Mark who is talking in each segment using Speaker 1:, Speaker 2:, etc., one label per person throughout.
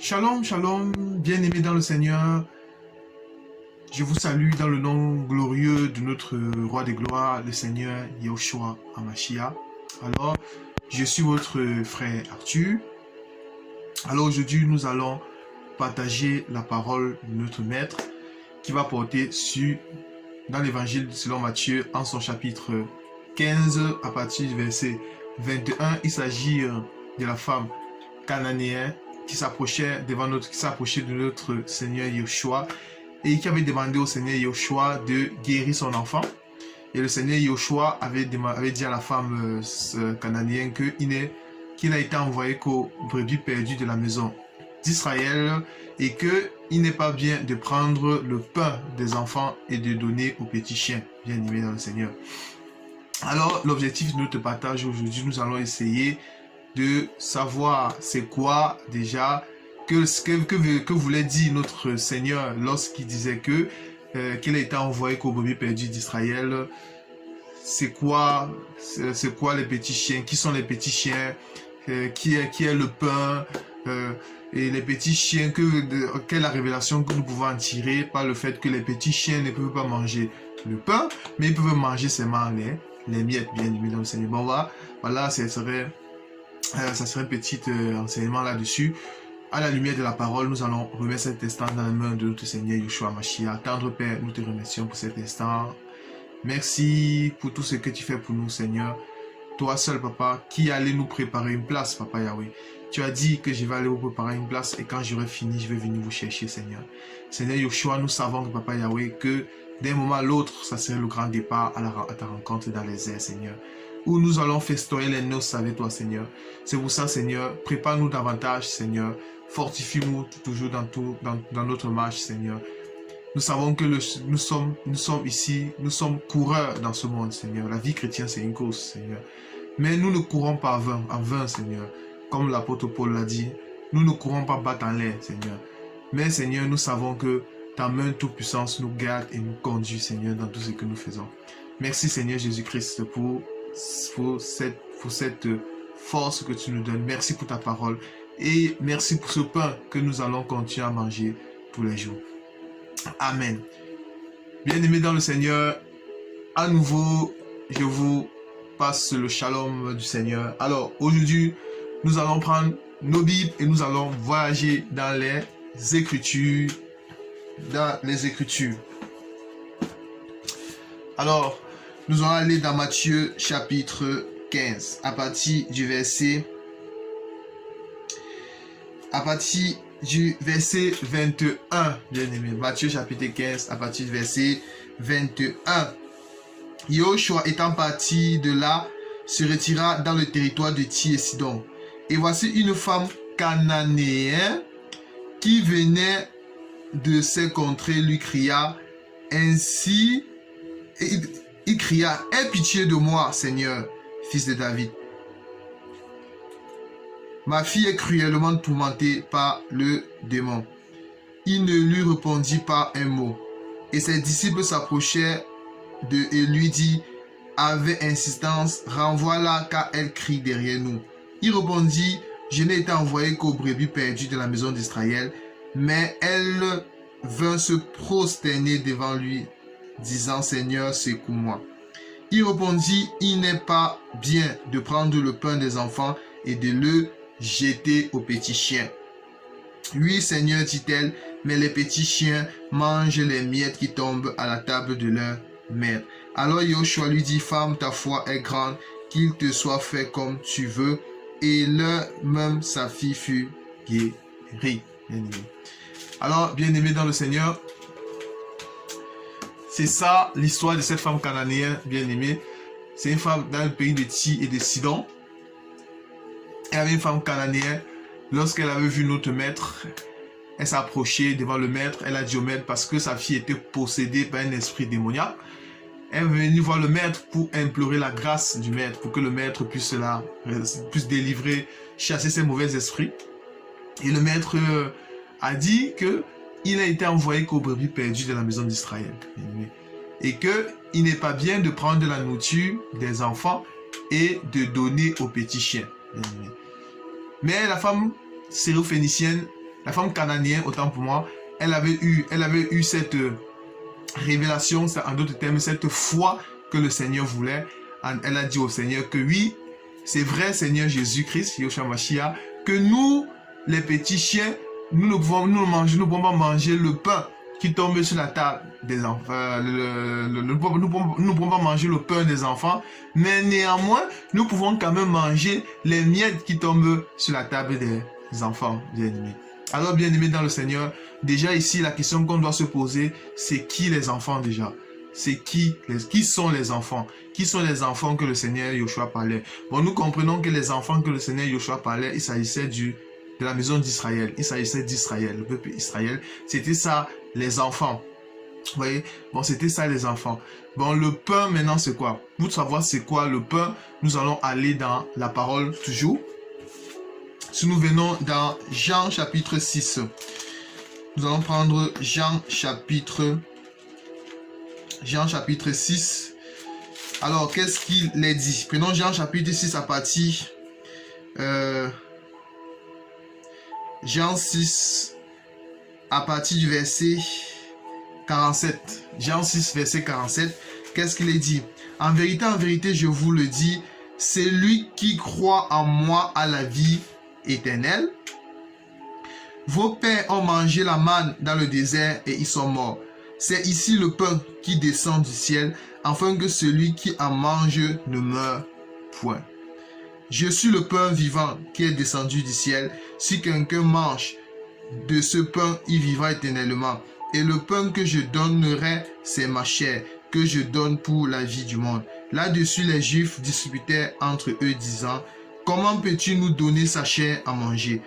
Speaker 1: Shalom, shalom, bien-aimés dans le Seigneur. Je vous salue dans le nom glorieux de notre roi des gloires, le Seigneur Yahushua HaMashiach. Alors, je suis votre frère Arthur. Alors aujourd'hui, nous allons partager la parole de notre Maître qui va porter dans l'évangile selon Matthieu en son chapitre 15 à partir du verset 21. Il s'agit de la femme cananéenne qui s'approchait de notre Seigneur Yahushua et qui avait demandé au Seigneur Yahushua de guérir son enfant. Et le Seigneur Yahushua avait dit à la femme cananéenne qu'il n'a été envoyé qu'aux brebis perdues de la maison d'Israël et qu'il n'est pas bien de prendre le pain des enfants et de donner aux petits chiens, bien aimés dans le Seigneur. Alors, l'objectif de notre partage aujourd'hui, nous allons essayer de savoir c'est quoi déjà que voulait dire notre Seigneur lorsqu'il disait qu'il a été envoyé qu'aux brebis perdues d'Israël. C'est quoi les petits chiens? Qui sont les petits chiens? Qui est le pain? Et les petits chiens, quelle est la révélation que nous pouvons en tirer par le fait que les petits chiens ne peuvent pas manger le pain, mais ils peuvent manger seulement les miettes, bien aimés dans le Seigneur. Bon, voilà, ça serait un petit enseignement là-dessus. À la lumière de la parole, nous allons remettre cet instant dans la main de notre Seigneur Yahushua HaMashiach. Tendre Père, nous te remercions pour cet instant. Merci pour tout ce que tu fais pour nous, Seigneur. Toi seul, Papa, qui allais nous préparer une place, Papa Yahweh. Tu as dit que je vais aller vous préparer une place et quand j'aurai fini, je vais venir vous chercher, Seigneur. Seigneur Yahushua, nous savons, Papa Yahweh, que d'un moment à l'autre, ça serait le grand départ à ta rencontre dans les airs, Seigneur, où nous allons festoyer les noces avec toi, Seigneur. C'est pour ça, Seigneur, prépare-nous davantage, Seigneur. Fortifie-nous toujours dans notre marche, Seigneur. Nous savons que nous sommes ici, nous sommes coureurs dans ce monde, Seigneur. La vie chrétienne, c'est une cause, Seigneur. Mais nous ne courons pas en vain, Seigneur. Comme l'apôtre Paul l'a dit, nous ne courons pas battre en l'air, Seigneur. Mais, Seigneur, nous savons que ta main toute-puissance nous garde et nous conduit, Seigneur, dans tout ce que nous faisons. Merci, Seigneur Jésus-Christ, pour cette force que tu nous donnes. Merci pour ta parole. Et merci pour ce pain que nous allons continuer à manger tous les jours. Amen. Bien-aimés dans le Seigneur, à nouveau, je vous passe le shalom du Seigneur. Alors, aujourd'hui, nous allons prendre nos Bibles et nous allons voyager dans les Écritures. Alors, nous allons aller dans Matthieu chapitre 15, à partir du verset 21, bien aimé. Matthieu chapitre 15, à partir du verset 21. Yahushua étant parti de là, se retira dans le territoire de Tyr et Sidon. Et voici une femme cananéenne qui venait de ces contrées lui cria ainsi. Il cria: aie pitié de moi, Seigneur, fils de David. Ma fille est cruellement tourmentée par le démon. Il ne lui répondit pas un mot. Et ses disciples s'approchèrent et lui dit avec insistance: renvoie-la car elle crie derrière nous. Il répondit: je n'ai été envoyé qu'aux brebis perdues de la maison d'Israël. Mais elle vint se prosterner devant lui, disant: Seigneur, secours-moi. Il répondit: il n'est pas bien de prendre le pain des enfants et de le jeter aux petits chiens. Oui, Seigneur, dit-elle, mais les petits chiens mangent les miettes qui tombent à la table de leur mère. Alors Yahushua lui dit: femme, ta foi est grande, qu'il te soit fait comme tu veux. Et là même sa fille fut guérie. Alors, bien-aimé dans le Seigneur, c'est ça l'histoire de cette femme cananéenne, bien-aimée. C'est une femme dans le pays de Tyr et de Sidon. Elle avait une femme cananéenne. Lorsqu'elle avait vu notre maître, elle s'approchait devant le maître. Elle a dit au maître, parce que sa fille était possédée par un esprit démoniaque, elle est venue voir le maître pour implorer la grâce du maître, pour que le maître puisse délivrer, chasser ces mauvais esprits. Et le maître a dit qu'il a été envoyé qu'aux brebis perdues de la maison d'Israël. Et qu'il n'est pas bien de prendre de la nourriture des enfants et de donner aux petits chiens. Mais la femme syrophénicienne la femme cananéenne, autant pour moi, elle avait eu cette révélation, en d'autres termes, cette foi que le Seigneur voulait. Elle a dit au Seigneur que oui, c'est vrai, Seigneur Jésus-Christ, Yeshua Mashiach, que nous, les petits chiens, nous ne pouvons pas manger le pain qui tombe sur la table des enfants. Nous ne pouvons pas manger le pain des enfants, mais néanmoins, nous pouvons quand même manger les miettes qui tombent sur la table des enfants bien-aimés. Alors, bien-aimés dans le Seigneur, déjà ici, la question qu'on doit se poser, c'est qui les enfants déjà? C'est qui sont les enfants? Qui sont les enfants que le Seigneur Yeshua parlait? Bon, nous comprenons que les enfants que le Seigneur Yeshua parlait, il s'agissait de la maison d'Israël. Il s'agissait d'Israël, le peuple Israël. C'était ça, les enfants. Vous voyez? Bon, c'était ça, les enfants. Bon, le pain, maintenant, c'est quoi? Pour savoir c'est quoi le pain, nous allons aller dans la parole toujours. Si nous venons dans Jean chapitre 6, nous allons prendre Jean chapitre 6. Alors, qu'est-ce qu'il est dit? Prenons Jean chapitre 6 à partir... Jean 6 à partir du verset 47. Jean 6, verset 47. Qu'est-ce qu'il est dit? En vérité, je vous le dis, c'est lui qui croit en moi a la vie éternelle. Vos pères ont mangé la manne dans le désert et ils sont morts. C'est ici le pain qui descend du ciel, afin que celui qui en mange ne meure point. Je suis le pain vivant qui est descendu du ciel. Si quelqu'un mange de ce pain, il vivra éternellement. Et le pain que je donnerai, c'est ma chair, que je donne pour la vie du monde. Là-dessus, les Juifs disputaient entre eux, disant, comment peux-tu nous donner sa chair à manger?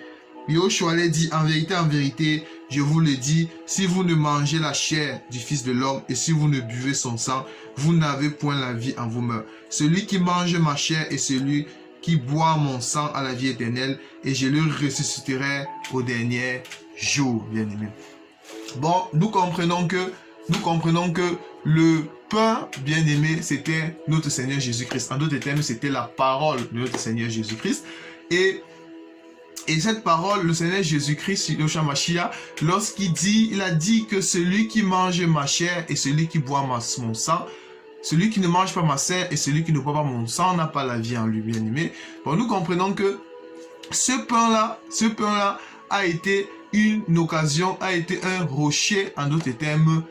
Speaker 1: Yahushua leur dit, en vérité, je vous le dis, si vous ne mangez la chair du Fils de l'homme et si vous ne buvez son sang, vous n'avez point la vie en vous-même. Celui qui mange ma chair et celui qui boit mon sang à la vie éternelle, et je le ressusciterai au dernier jour, bien-aimé. Bon, nous comprenons que le pain, bien-aimé, c'était notre Seigneur Jésus-Christ. En d'autres termes, c'était la parole de notre Seigneur Jésus-Christ. Et cette parole, le Seigneur Jésus-Christ, Yeshua Mashiach, il a dit que celui qui mange ma chair et celui qui boit mon sang, celui qui ne mange pas ma chair et celui qui ne boit pas mon sang n'a pas la vie en lui, bien-aimé. Bon, nous comprenons que ce pain-là a été une occasion, a été un rocher, en d'autres termes,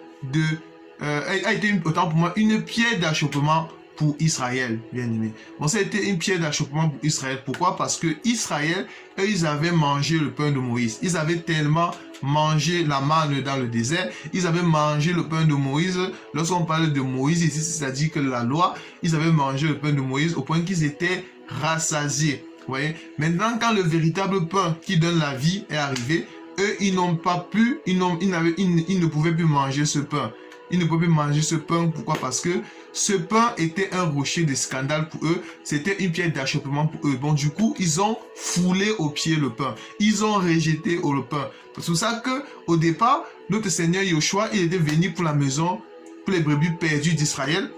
Speaker 1: a été, autant pour moi, une pierre d'achoppement pour Israël, bien-aimé. Bon, ça a été une pierre d'achoppement pour Israël. Pourquoi? Parce que Israël, eux, ils avaient mangé le pain de Moïse. Ils avaient tellement mangé la manne dans le désert. Ils avaient mangé le pain de Moïse. Lorsqu'on parle de Moïse ici, c'est-à-dire que la loi, ils avaient mangé le pain de Moïse au point qu'ils étaient rassasiés. Vous voyez? Maintenant, quand le véritable pain qui donne la vie est arrivé, eux, ils n'ont pas pu, ils ne pouvaient plus manger ce pain. Ils ne pouvaient plus manger ce pain. Pourquoi? Parce que ce pain était un rocher de scandale pour eux. C'était une pierre d'achoppement pour eux. Bon, du coup, ils ont foulé au pied le pain. Ils ont rejeté le pain. C'est pour ça que, au départ, notre Seigneur Yeshua, il était venu pour la maison, pour les brebis perdues d'Israël.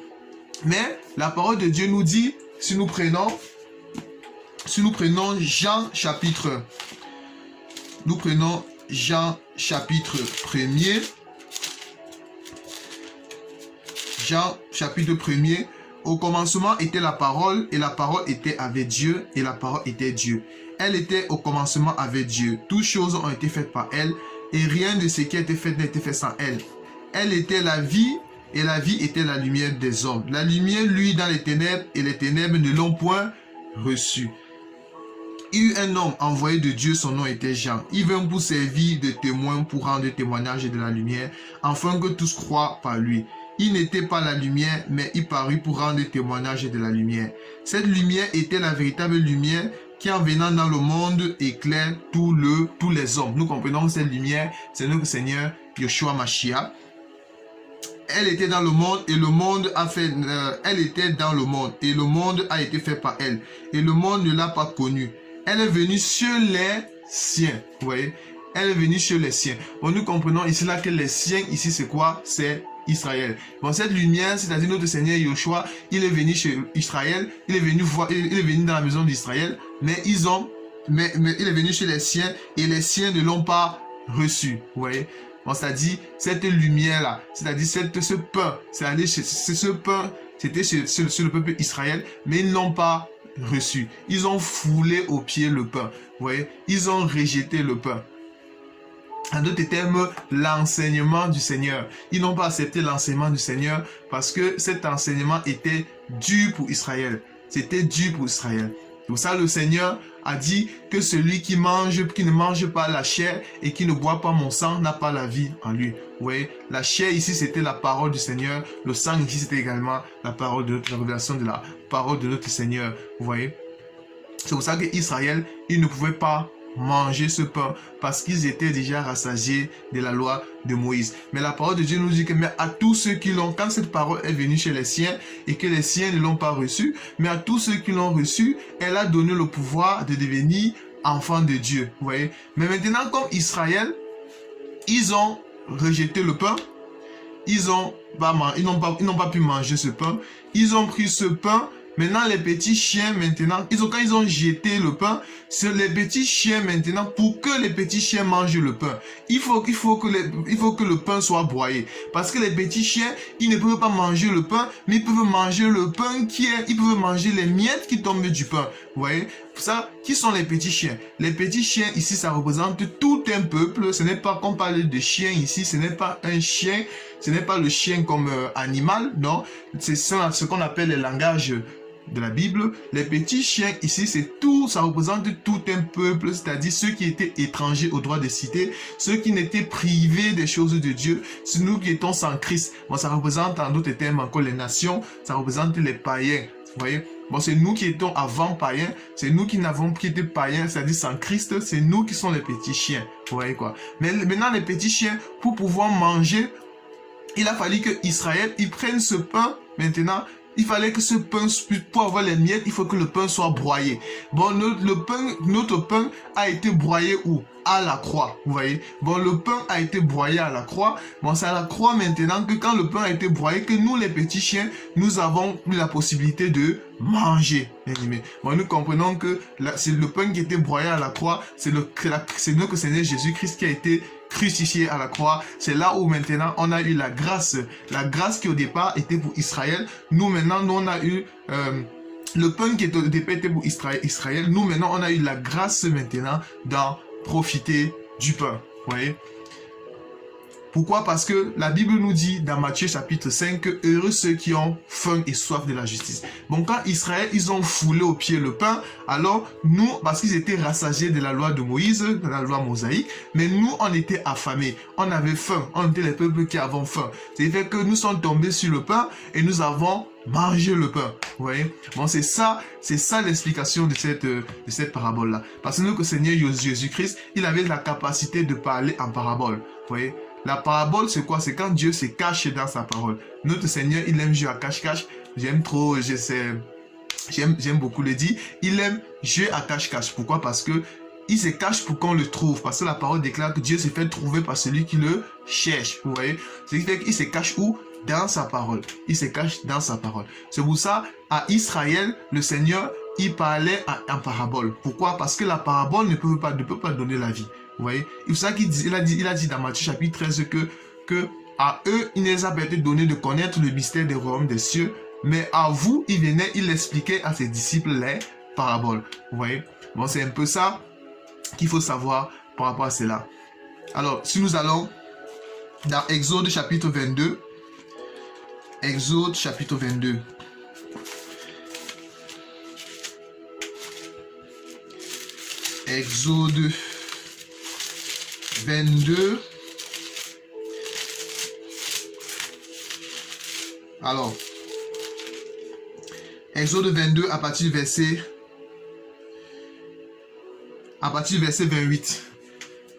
Speaker 1: Mais la parole de Dieu nous dit, si nous prenons Jean chapitre, nous prenons Jean chapitre 1er, Jean chapitre 1er, au commencement était la parole, et la parole était avec Dieu, et la parole était Dieu. Elle était au commencement avec Dieu. Toutes choses ont été faites par elle, et rien de ce qui a été fait n'a été fait sans elle. Elle était la vie, et la vie était la lumière des hommes. La lumière, lui, dans les ténèbres, et les ténèbres ne l'ont point reçue. Il y eut un homme envoyé de Dieu, son nom était Jean. Il vint pour servir de témoin, pour rendre témoignage de la lumière, afin que tous croient par lui. Il n'était pas la lumière, mais il parut pour rendre témoignage de la lumière. Cette lumière était la véritable lumière qui, en venant dans le monde, éclaire tous les hommes. Nous comprenons que cette lumière, c'est notre Seigneur Yeshua Mashiach. Elle était dans le monde et le monde a fait... elle était dans le monde et le monde a été fait par elle. Et le monde ne l'a pas connue. Elle est venue sur les siens. Vous voyez? Elle est venue sur les siens. Bon, nous comprenons ici là que les siens, ici c'est quoi? C'est Israël. Bon, cette lumière, c'est-à-dire notre Seigneur Yeshua, il est venu chez Israël, il est venu dans la maison d'Israël, mais il est venu chez les siens et les siens ne l'ont pas reçu. Vous voyez? Bon, c'est-à-dire cette lumière-là, c'est-à-dire ce pain, c'est ce pain, c'était sur le peuple Israël, mais ils n'ont pas reçu. Ils ont foulé aux pieds le pain. Vous voyez? Ils ont rejeté le pain. En d'autres termes, l'enseignement du Seigneur. Ils n'ont pas accepté l'enseignement du Seigneur parce que cet enseignement était dur pour Israël. C'était dur pour Israël. Pour ça, le Seigneur a dit que celui qui ne mange pas la chair et qui ne boit pas mon sang n'a pas la vie en lui. Vous voyez, la chair ici, c'était la parole du Seigneur. Le sang ici, c'était également la parole de la révélation de la parole de notre Seigneur. Vous voyez, c'est pour ça qu'Israël, il ne pouvait pas manger ce pain parce qu'ils étaient déjà rassasiés de la loi de Moïse. Mais la parole de Dieu nous dit que mais à tous ceux qui l'ont, quand cette parole est venue chez les siens et que les siens ne l'ont pas reçue, mais à tous ceux qui l'ont reçue, elle a donné le pouvoir de devenir enfants de Dieu. Vous voyez? Mais maintenant, comme Israël, ils ont rejeté le pain, ils n'ont pas pu manger ce pain, ils ont pris ce pain. Maintenant, les petits chiens, maintenant, quand ils ont jeté le pain, c'est les petits chiens maintenant, pour que les petits chiens mangent le pain, il faut que le pain soit broyé. Parce que les petits chiens, ils ne peuvent pas manger le pain, mais ils peuvent manger le pain ils peuvent manger les miettes qui tombent du pain. Vous voyez? Ça, qui sont les petits chiens? Les petits chiens, ici, ça représente tout un peuple. Ce n'est pas qu'on parle de chien ici, ce n'est pas un chien, ce n'est pas le chien comme animal, non. C'est ce qu'on appelle le langage de la Bible. Les petits chiens ici, c'est tout, ça représente tout un peuple, c'est-à-dire ceux qui étaient étrangers au droit de cité, ceux qui n'étaient privés des choses de Dieu, c'est nous qui étions sans Christ. Bon, ça représente en d'autres termes encore les nations, ça représente les païens. Vous voyez? Bon, c'est nous qui étions avant païens, c'est nous qui n'avons qui étaient païens, c'est-à-dire sans Christ, c'est nous qui sommes les petits chiens. Vous voyez quoi? Mais maintenant, les petits chiens, pour pouvoir manger, il a fallu que Israël, ils prennent ce pain, maintenant, il fallait que ce pain, pour avoir les miettes, il faut que le pain soit broyé. Bon, notre pain a été broyé où? À la croix, vous voyez. Bon, le pain a été broyé à la croix. Bon, c'est à la croix maintenant que quand le pain a été broyé, que nous, les petits chiens, nous avons eu la possibilité de manger. Bon, nous comprenons que c'est le pain qui était broyé à la croix, c'est notre Seigneur Jésus-Christ qui a été crucifié à la croix. C'est là où maintenant on a eu la grâce qui au départ était pour Israël. Nous maintenant, on a eu le pain qui au départ était pour Israël. Nous maintenant, on a eu la grâce maintenant d'en profiter du pain. Vous voyez? Pourquoi? Parce que la Bible nous dit dans Matthieu chapitre 5 que heureux ceux qui ont faim et soif de la justice. Bon, quand Israël, ils ont foulé au pied le pain, alors nous, parce qu'ils étaient rassasiés de la loi de Moïse, de la loi mosaïque, mais nous, on était affamés, on avait faim, on était les peuples qui avaient faim. C'est-à-dire que nous sommes tombés sur le pain et nous avons mangé le pain. Vous voyez? Bon, c'est ça l'explication de cette parabole-là. Parce que nous, le Seigneur Jésus-Christ, il avait la capacité de parler en parabole. Vous voyez? La parabole, c'est quoi? C'est quand Dieu se cache dans sa parole. Notre Seigneur, il aime jouer à cache-cache. J'aime beaucoup le dire. Il aime jouer à cache-cache. Pourquoi? Parce que il se cache pour qu'on le trouve. Parce que la parole déclare que Dieu se fait trouver par celui qui le cherche. Vous voyez? C'est-à-dire qu'il se cache où? Dans sa parole. Il se cache dans sa parole. C'est pour ça, à Israël, le Seigneur, il parlait en parabole. Pourquoi? Parce que la parabole ne peut pas donner la vie. Vous voyez? C'est pour ça qu'il a dit dans Matthieu chapitre 13 que à eux, il ne les a pas été donné de connaître le mystère des royaumes des cieux, mais à vous, il expliquait à ses disciples les paraboles. Vous voyez? Bon, c'est un peu ça qu'il faut savoir par rapport à cela. Alors, si nous allons dans Exode chapitre 22, Exode chapitre 22. Exode 22. Alors, Exode 22 à partir du verset 28.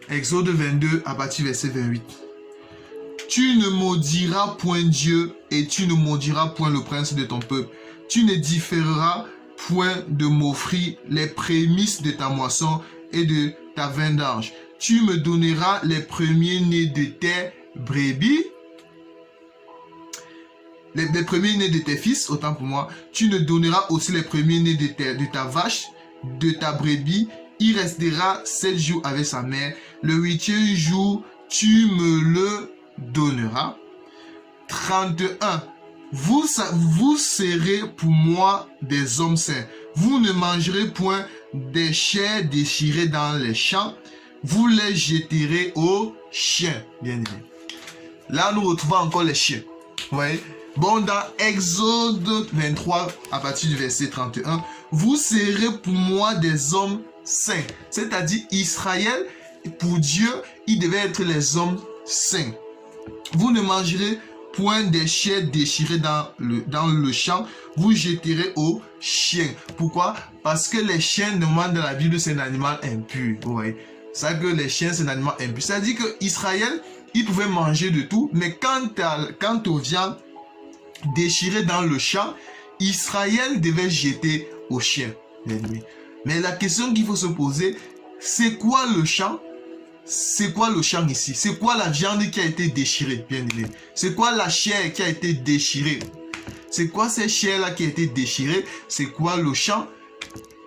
Speaker 1: Exode 22 à partir du verset 28. Tu ne maudiras point Dieu et tu ne maudiras point le prince de ton peuple. Tu ne différeras point de m'offrir les prémices de ta moisson et de ta vendange. Tu me donneras les premiers-nés de tes brebis, les premiers-nés de tes fils, autant pour moi. Tu ne donneras aussi les premiers-nés de ta vache, de ta brebis. Il restera 7 jours avec sa mère. Le 8e jour, tu me le donneras. 31. Vous serez pour moi des hommes saints. Vous ne mangerez point des chairs déchirées dans les champs. Vous les jeterez aux chiens. Bien aimé. Là, nous retrouvons encore les chiens. Vous voyez? Bon, dans Exode 23, à partir du verset 31, vous serez pour moi des hommes saints. C'est-à-dire, Israël, pour Dieu, il devait être les hommes saints. Vous ne mangerez point des chairs déchirées dans le champ, vous jeterez aux chiens. Pourquoi? Parce que les chiens, normalement dans la Bible, c'est un animal impur. Vous voyez? Ça que les chiens, c'est un animal impur. C'est-à-dire que Israël, il pouvait manger de tout, mais quand on vient déchiré dans le champ, Israël devait jeter aux chiens. Mais la question qu'il faut se poser, c'est quoi le champ? C'est quoi le champ ici? C'est quoi la viande qui a été déchirée, bien aimé? C'est quoi la chair qui a été déchirée? C'est quoi ces chairs-là qui a été déchirées? C'est quoi le champ?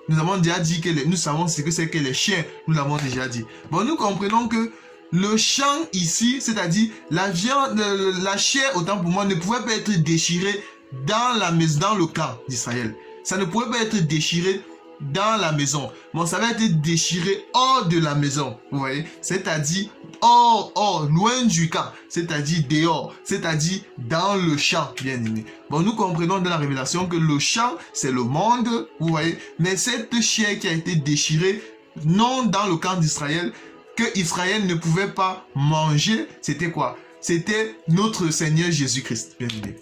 Speaker 1: Nous avons déjà dit que nous savons ce que c'est que les chiens. Nous l'avons déjà dit. Bon, nous comprenons que le champ ici, c'est-à-dire la viande, la chair, autant pour moi, ne pouvait pas être déchirée dans la maison, dans le camp d'Israël. Ça ne pouvait pas être déchiré dans la maison. Bon, ça va être déchiré hors de la maison. Vous voyez? C'est-à-dire hors, loin du camp. C'est-à-dire dehors. C'est-à-dire dans le champ, bien aimé. Bon, nous comprenons dans la révélation que le champ, c'est le monde. Vous voyez? Mais cette chair qui a été déchirée, non dans le camp d'Israël, que Israël ne pouvait pas manger, c'était quoi? C'était notre Seigneur Jésus-Christ, bien aimé.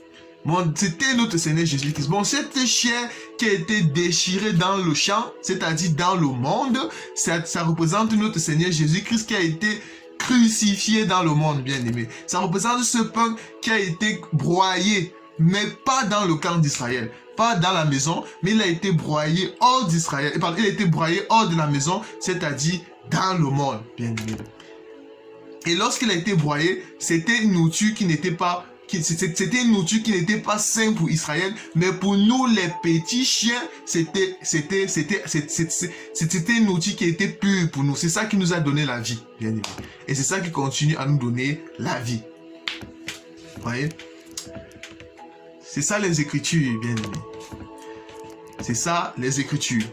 Speaker 1: Bon, c'était notre Seigneur Jésus-Christ. Bon, cette chair qui a été déchirée dans le champ, c'est-à-dire dans le monde, ça représente notre Seigneur Jésus-Christ qui a été crucifié dans le monde, bien aimé. Ça représente ce pain qui a été broyé, mais pas dans le camp d'Israël, pas dans la maison, mais il a été broyé hors d'Israël. Il a été broyé hors de la maison, c'est-à-dire dans le monde, bien aimé. Et lorsqu'il a été broyé, c'était une nourriture qui n'était pas c'était une nourriture qui n'était pas saine pour Israël, mais pour nous les petits chiens, c'était une nourriture qui était pure pour nous. C'est ça qui nous a donné la vie, bien aimé. Et c'est ça qui continue à nous donner la vie. Vous voyez? C'est ça les Écritures, bien aimé. C'est ça les Écritures.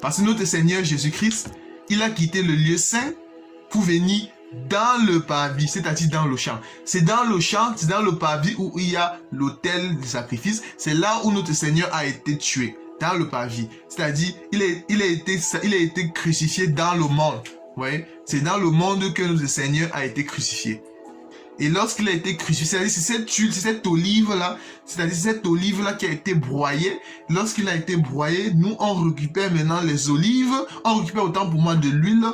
Speaker 1: Parce que notre Seigneur Jésus-Christ, il a quitté le lieu saint pour venir dans le parvis, c'est-à-dire dans le champ. C'est dans le champ, c'est dans le parvis où il y a l'autel du sacrifice. C'est là où notre Seigneur a été tué, dans le parvis. C'est-à-dire, il a été crucifié dans le monde. Vous voyez? C'est dans le monde que notre Seigneur a été crucifié. Et lorsqu'il a été crucifié, c'est-à-dire cette huile, c'est cette olive-là, c'est-à-dire cette olive-là qui a été broyée. Lorsqu'il a été broyé, nous, on récupère maintenant les olives, on récupère autant pour moi de l'huile.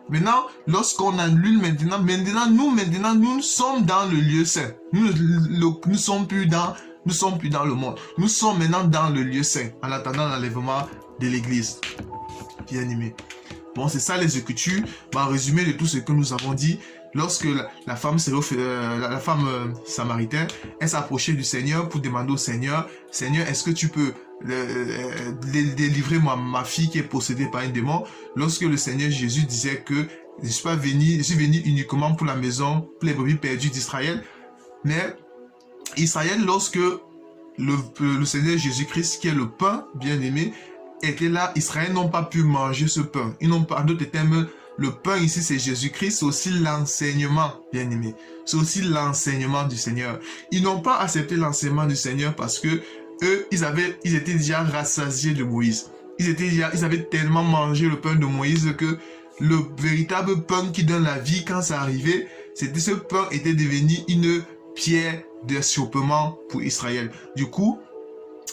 Speaker 1: Maintenant, lorsqu'on a l'huile maintenant, nous sommes dans le lieu saint. Nous sommes plus dans le monde. Nous sommes maintenant dans le lieu saint, en attendant l'enlèvement de l'église. Bien aimé. Bon, c'est ça les Écritures. En résumé de tout ce que nous avons dit, lorsque la femme samaritaine, elle s'approchait du Seigneur pour demander au Seigneur, Seigneur, est-ce que tu peux délivrer ma fille qui est possédée par un démon? Lorsque le Seigneur Jésus disait que je suis venu uniquement pour la maison, pour les brebis perdues d'Israël. Mais Israël, lorsque le Seigneur Jésus-Christ, qui est le pain bien-aimé, était là, Israël n'ont pas pu manger ce pain. Ils n'ont pas, en d'autres termes, le pain ici, c'est Jésus-Christ, c'est aussi l'enseignement, bien-aimé. C'est aussi l'enseignement du Seigneur. Ils n'ont pas accepté l'enseignement du Seigneur parce que eux, ils étaient déjà rassasiés de Moïse. Ils avaient tellement mangé le pain de Moïse que le véritable pain qui donne la vie, quand ça arrivait, ce pain était devenu une pierre d'achoppement pour Israël. Du coup,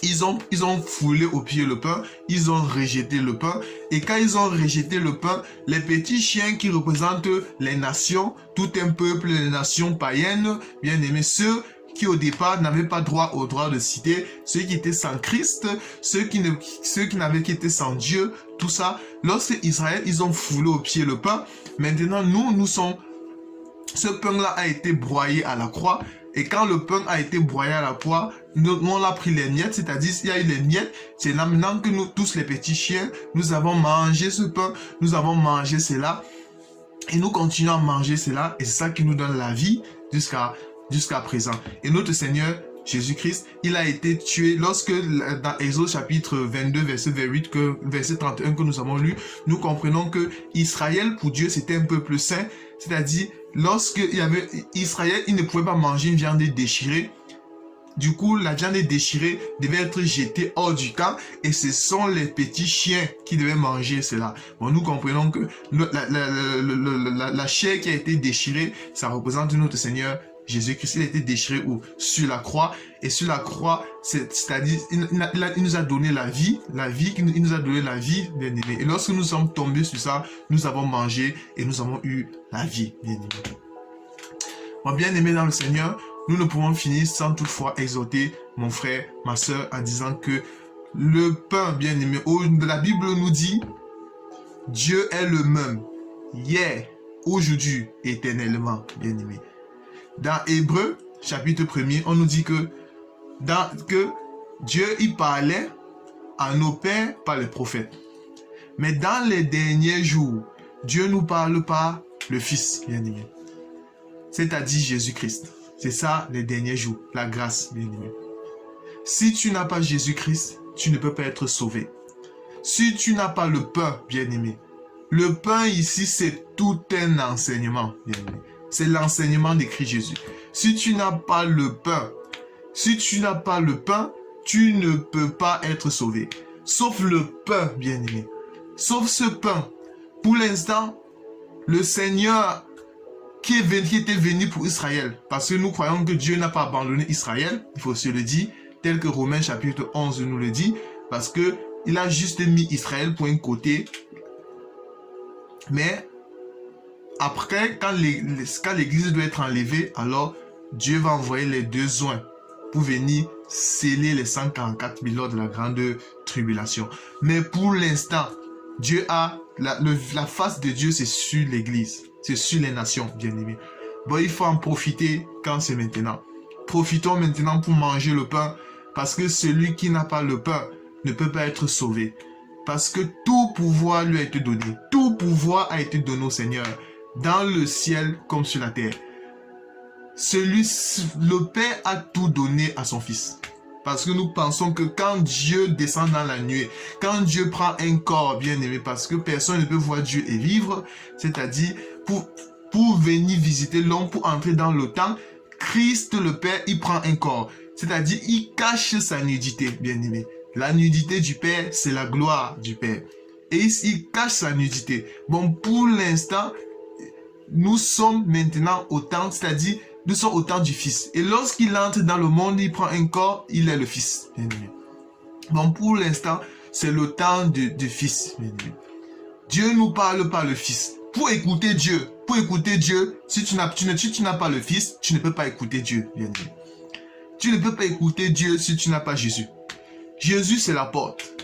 Speaker 1: ils ont foulé au pied le pain, ils ont rejeté le pain, et quand ils ont rejeté le pain, les petits chiens qui représentent les nations, tout un peuple, les nations païennes, bien aimés, ceux qui au départ n'avaient pas droit au droit de cité, ceux qui étaient sans Christ, ceux qui étaient sans Dieu, tout ça, lorsque Israël, ils ont foulé au pied le pain, maintenant ce pain-là a été broyé à la croix. Et quand le pain a été broyé à la croix, nous on a pris les miettes, c'est-à-dire il y a eu les miettes. C'est là maintenant que nous, tous les petits chiens, nous avons mangé ce pain, nous avons mangé cela. Et nous continuons à manger cela, et c'est ça qui nous donne la vie jusqu'à présent. Et notre Seigneur Jésus-Christ, il a été tué lorsque, dans Exode chapitre 22, verset 31 que nous avons lu, nous comprenons que Israël, pour Dieu, c'était un peuple saint, c'est-à-dire, lorsque il y avait Israël, il ne pouvait pas manger une viande déchirée. Du coup, la viande déchirée devait être jetée hors du camp et ce sont les petits chiens qui devaient manger cela. Bon, nous comprenons que la chair qui a été déchirée, ça représente notre Seigneur Jésus-Christ. Il a été déchiré où? Sur la croix. Et sur la croix, c'est-à-dire, il nous a donné la vie, il nous a donné la vie, bien aimé. Et lorsque nous sommes tombés sur ça, nous avons mangé et nous avons eu la vie, bien aimé. Bon, bien aimé dans le Seigneur, nous ne pouvons finir sans toutefois exhorter mon frère, ma soeur, en disant que le pain, bien aimé, la Bible nous dit, Dieu est le même, hier, aujourd'hui, éternellement, bien aimé. Dans Hébreux, chapitre 1er, on nous dit que Dieu, il parlait à nos pères par les prophètes. Mais dans les derniers jours, Dieu nous parle par le Fils, bien aimé. C'est-à-dire Jésus-Christ. C'est ça, les derniers jours, la grâce, bien aimé. Si tu n'as pas Jésus-Christ, tu ne peux pas être sauvé. Si tu n'as pas le pain, bien aimé, le pain ici, c'est tout un enseignement, bien aimé. C'est l'enseignement de Christ Jésus. Si tu n'as pas le pain, tu ne peux pas être sauvé. Sauf le pain, bien aimé. Sauf ce pain. Pour l'instant, le Seigneur qui était venu pour Israël, parce que nous croyons que Dieu n'a pas abandonné Israël, il faut se le dire, tel que Romains chapitre 11 nous le dit, parce que il a juste mis Israël pour un côté, mais après, quand l'église doit être enlevée, alors Dieu va envoyer les deux oints pour venir sceller les 144 000 lors de la grande tribulation. Mais pour l'instant, Dieu a la face de Dieu, c'est sur l'église, c'est sur les nations, bien aimés. Bon, il faut en profiter quand c'est maintenant. Profitons maintenant pour manger le pain, parce que celui qui n'a pas le pain ne peut pas être sauvé. Parce que tout pouvoir lui a été donné. Tout pouvoir a été donné au Seigneur, dans le ciel comme sur la terre. Le Père a tout donné à son Fils. Parce que nous pensons que quand Dieu descend dans la nuée, quand Dieu prend un corps, bien aimé, parce que personne ne peut voir Dieu et vivre, c'est-à-dire pour venir visiter l'homme, pour entrer dans le temps, Christ le Père, il prend un corps. C'est-à-dire, il cache sa nudité, bien aimé. La nudité du Père, c'est la gloire du Père. Et il cache sa nudité. Bon, pour l'instant, nous sommes maintenant au temps, c'est-à-dire, nous sommes au temps du Fils. Et lorsqu'il entre dans le monde, il prend un corps, il est le Fils. Bien aimé. Bon, pour l'instant, c'est le temps du Fils. Bien aimé. Dieu nous parle par le Fils. Pour écouter Dieu, si tu n'as pas le Fils, tu ne peux pas écouter Dieu. Bien aimé. Tu ne peux pas écouter Dieu si tu n'as pas Jésus. Jésus, c'est la porte.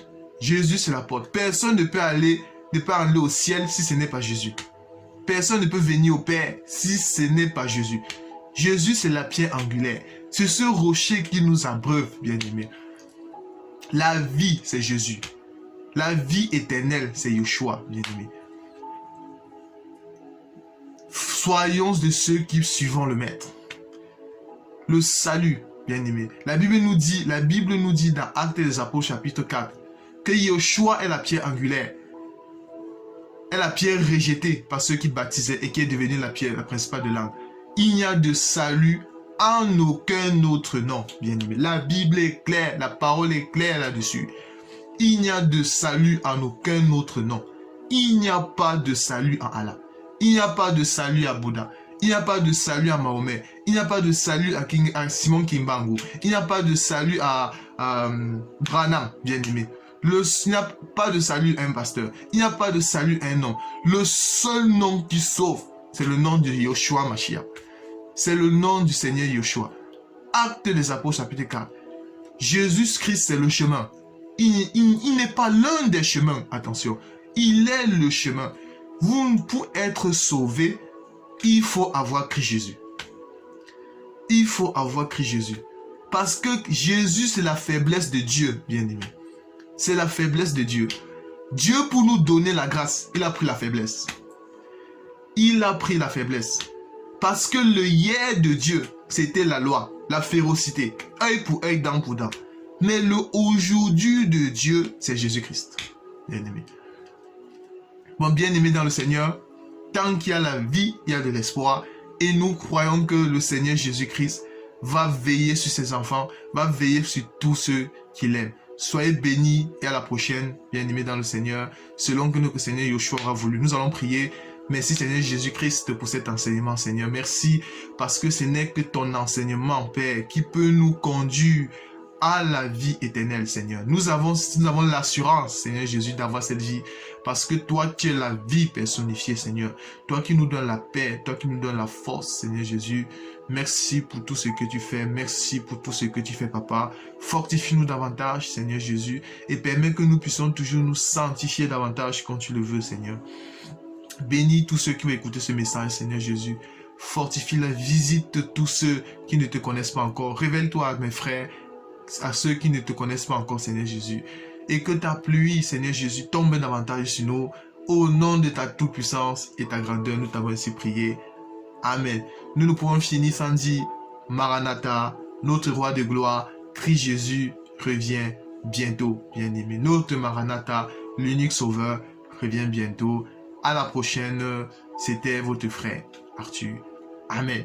Speaker 1: Jésus, c'est la porte. Personne ne peut aller au ciel si ce n'est pas Jésus. Personne ne peut venir au Père si ce n'est pas Jésus. Jésus, c'est la pierre angulaire. C'est ce rocher qui nous abreuve, bien aimé. La vie, c'est Jésus. La vie éternelle, c'est Yeshua, bien aimé. Soyons de ceux qui suivons le Maître. Le salut, bien aimé. La Bible nous dit dans Actes des Apôtres, chapitre 4, que Yeshua est la pierre angulaire. Est la pierre rejetée par ceux qui baptisaient et qui est devenue la pierre, la principale de l'angle. Il n'y a de salut en aucun autre nom, bien aimé. La Bible est claire, la parole est claire là-dessus. Il n'y a de salut en aucun autre nom. Il n'y a pas de salut en Allah. Il n'y a pas de salut à Bouddha. Il n'y a pas de salut à Mahomet. Il n'y a pas de salut à Simon Kimbangu. Il n'y a pas de salut à Branham, bien aimé. Il n'y a pas de salut à un pasteur. Il n'y a pas de salut à un homme. Le seul nom qui sauve, c'est le nom de Yeshua Mashiach. C'est le nom du Seigneur Yeshua. Acte des Apôtres, chapitre 4. Jésus-Christ, c'est le chemin. Il n'est pas l'un des chemins, attention. Il est le chemin. Pour être sauvé, il faut avoir Christ Jésus. Il faut avoir Christ Jésus. Parce que Jésus, c'est la faiblesse de Dieu, bien aimé. C'est la faiblesse de Dieu. Dieu, pour nous donner la grâce, il a pris la faiblesse. il a pris la faiblesse. Parce que le hier de Dieu, c'était la loi, la férocité, œil pour œil, dent pour dent. Mais le aujourd'hui de Dieu, c'est Jésus-Christ. Bien-aimé. Bon, bien-aimé dans le Seigneur, tant qu'il y a la vie, il y a de l'espoir. Et nous croyons que le Seigneur Jésus-Christ va veiller sur ses enfants, va veiller sur tous ceux qu'il aime. Soyez bénis et à la prochaine, bien-aimés dans le Seigneur, selon que notre Seigneur Yeshua aura voulu. Nous allons prier. Merci Seigneur Jésus-Christ pour cet enseignement, Seigneur. Merci parce que ce n'est que ton enseignement, Père, qui peut nous conduire à la vie éternelle, Seigneur. Nous avons l'assurance, Seigneur Jésus, d'avoir cette vie parce que toi, tu es la vie personnifiée, Seigneur. Toi qui nous donnes la paix, toi qui nous donnes la force, Seigneur Jésus. Merci pour tout ce que tu fais. Merci pour tout ce que tu fais, Papa. Fortifie-nous davantage, Seigneur Jésus, et permets que nous puissions toujours nous sanctifier davantage quand tu le veux, Seigneur. Bénis tous ceux qui vont écouter ce message, Seigneur Jésus. Fortifie la visite de tous ceux qui ne te connaissent pas encore. Révèle-toi à mes frères, à ceux qui ne te connaissent pas encore, Seigneur Jésus. Et que ta pluie, Seigneur Jésus, tombe davantage sur nous. Au nom de ta toute-puissance et ta grandeur, nous t'avons ainsi prié. Amen. Nous pouvons finir sans dire Maranatha, notre roi de gloire, Christ Jésus revient bientôt, bien-aimé. Notre Maranatha, l'unique sauveur, revient bientôt. À la prochaine, c'était votre frère Arthur. Amen.